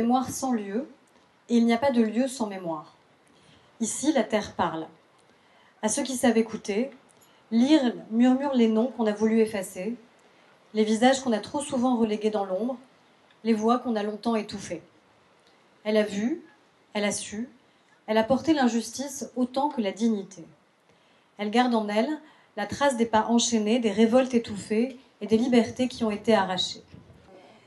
mémoire sans lieu, et il n'y a pas de lieu sans mémoire. Ici, la terre parle. À ceux qui savent écouter, lire murmure les noms qu'on a voulu effacer, les visages qu'on a trop souvent relégués dans l'ombre, les voix qu'on a longtemps étouffées. Elle a vu, elle a su, elle a porté l'injustice autant que la dignité. Elle garde en elle la trace des pas enchaînés, des révoltes étouffées et des libertés qui ont été arrachées.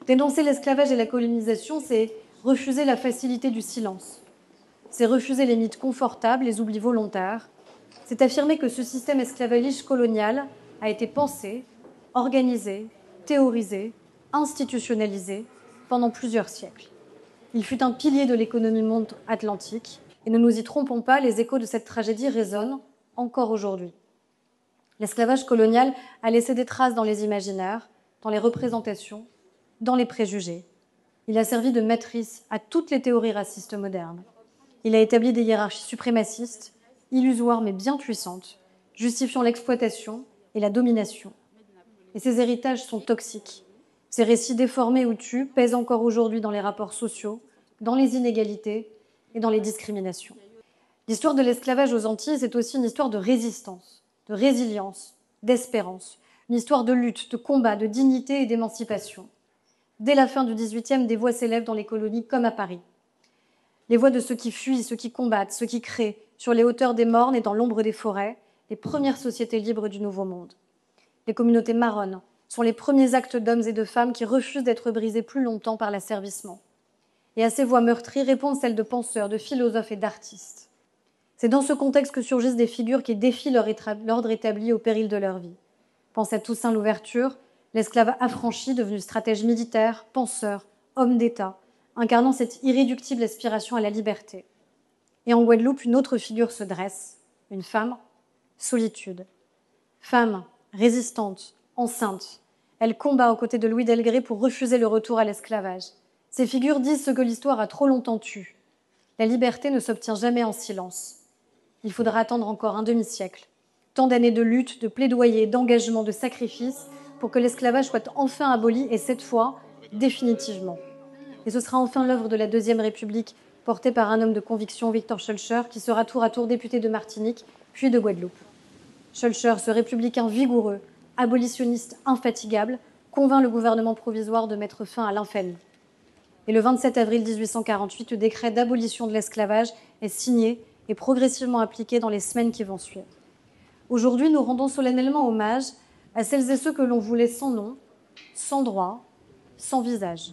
Dénoncer l'esclavage et la colonisation, c'est refuser la facilité du silence. C'est refuser les mythes confortables, les oublis volontaires. C'est affirmer que ce système esclavagiste colonial a été pensé, organisé, théorisé, institutionnalisé pendant plusieurs siècles. Il fut un pilier de l'économie monde atlantique, et ne nous y trompons pas, les échos de cette tragédie résonnent encore aujourd'hui. L'esclavage colonial a laissé des traces dans les imaginaires, dans les représentations, dans les préjugés. Il a servi de matrice à toutes les théories racistes modernes. Il a établi des hiérarchies suprémacistes, illusoires mais bien puissantes, justifiant l'exploitation et la domination. Et ces héritages sont toxiques. Ces récits déformés ou tuent pèsent encore aujourd'hui dans les rapports sociaux, dans les inégalités et dans les discriminations. L'histoire de l'esclavage aux Antilles, c'est aussi une histoire de résistance, de résilience, d'espérance, une histoire de lutte, de combat, de dignité et d'émancipation. Dès la fin du XVIIIe, des voix s'élèvent dans les colonies comme à Paris. Les voix de ceux qui fuient, ceux qui combattent, ceux qui créent, sur les hauteurs des mornes et dans l'ombre des forêts, les premières sociétés libres du Nouveau Monde. Les communautés marronnes sont les premiers actes d'hommes et de femmes qui refusent d'être brisés plus longtemps par l'asservissement. Et à ces voix meurtries répondent celles de penseurs, de philosophes et d'artistes. C'est dans ce contexte que surgissent des figures qui défient l'ordre établi au péril de leur vie. Pense à Toussaint Louverture, l'esclave affranchi devenu stratège militaire, penseur, homme d'État, incarnant cette irréductible aspiration à la liberté. Et en Guadeloupe, une autre figure se dresse, une femme, Solitude. Femme, résistante, enceinte, elle combat aux côtés de Louis Delgrès pour refuser le retour à l'esclavage. Ces figures disent ce que l'histoire a trop longtemps tu. La liberté ne s'obtient jamais en silence. Il faudra attendre encore un demi-siècle. Tant d'années de lutte, de plaidoyer, d'engagement, de sacrifice pour que l'esclavage soit enfin aboli et cette fois, définitivement. Et ce sera enfin l'œuvre de la Deuxième République, portée par un homme de conviction, Victor Schœlcher, qui sera tour à tour député de Martinique, puis de Guadeloupe. Schœlcher, ce républicain vigoureux, abolitionniste infatigable, convainc le gouvernement provisoire de mettre fin à l'infamie. Et le 27 avril 1848, le décret d'abolition de l'esclavage est signé et progressivement appliqué dans les semaines qui vont suivre. Aujourd'hui, nous rendons solennellement hommage à celles et ceux que l'on voulait sans nom, sans droit, sans visage.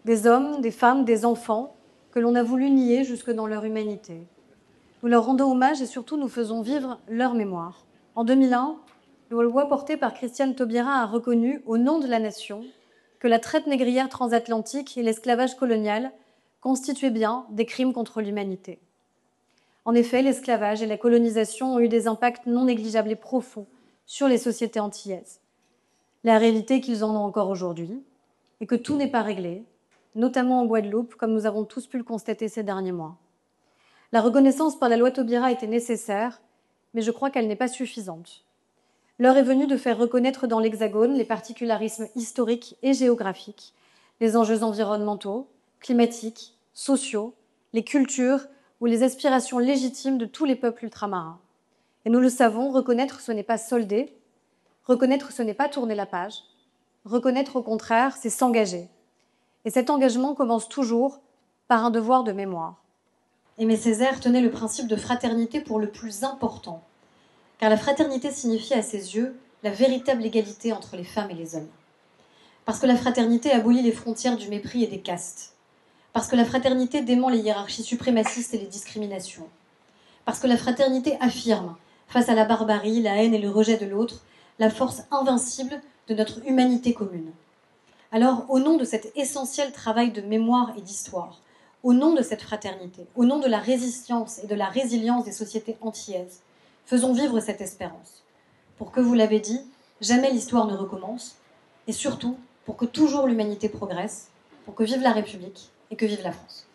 Des hommes, des femmes, des enfants que l'on a voulu nier jusque dans leur humanité. Nous leur rendons hommage et surtout nous faisons vivre leur mémoire. En 2001, la loi portée par Christiane Taubira a reconnu, au nom de la nation, que la traite négrière transatlantique et l'esclavage colonial constituaient bien des crimes contre l'humanité. En effet, l'esclavage et la colonisation ont eu des impacts non négligeables et profonds sur les sociétés antillaises. La réalité est qu'ils en ont encore aujourd'hui et que tout n'est pas réglé, notamment en Guadeloupe, comme nous avons tous pu le constater ces derniers mois. La reconnaissance par la loi Taubira était nécessaire, mais je crois qu'elle n'est pas suffisante. L'heure est venue de faire reconnaître dans l'Hexagone les particularismes historiques et géographiques, les enjeux environnementaux, climatiques, sociaux, les cultures ou les aspirations légitimes de tous les peuples ultramarins. Et nous le savons, reconnaître ce n'est pas solder, reconnaître ce n'est pas tourner la page, reconnaître au contraire, c'est s'engager. Et cet engagement commence toujours par un devoir de mémoire. Aimé Césaire tenait le principe de fraternité pour le plus important, car la fraternité signifie à ses yeux la véritable égalité entre les femmes et les hommes. Parce que la fraternité abolit les frontières du mépris et des castes. Parce que la fraternité dément les hiérarchies suprémacistes et les discriminations. Parce que la fraternité affirme, face à la barbarie, la haine et le rejet de l'autre, la force invincible de notre humanité commune. Alors, au nom de cet essentiel travail de mémoire et d'histoire, au nom de cette fraternité, au nom de la résistance et de la résilience des sociétés antillaises, faisons vivre cette espérance. Pour que, vous l'avez dit, jamais l'histoire ne recommence, et surtout, pour que toujours l'humanité progresse, pour que vive la République et que vive la France.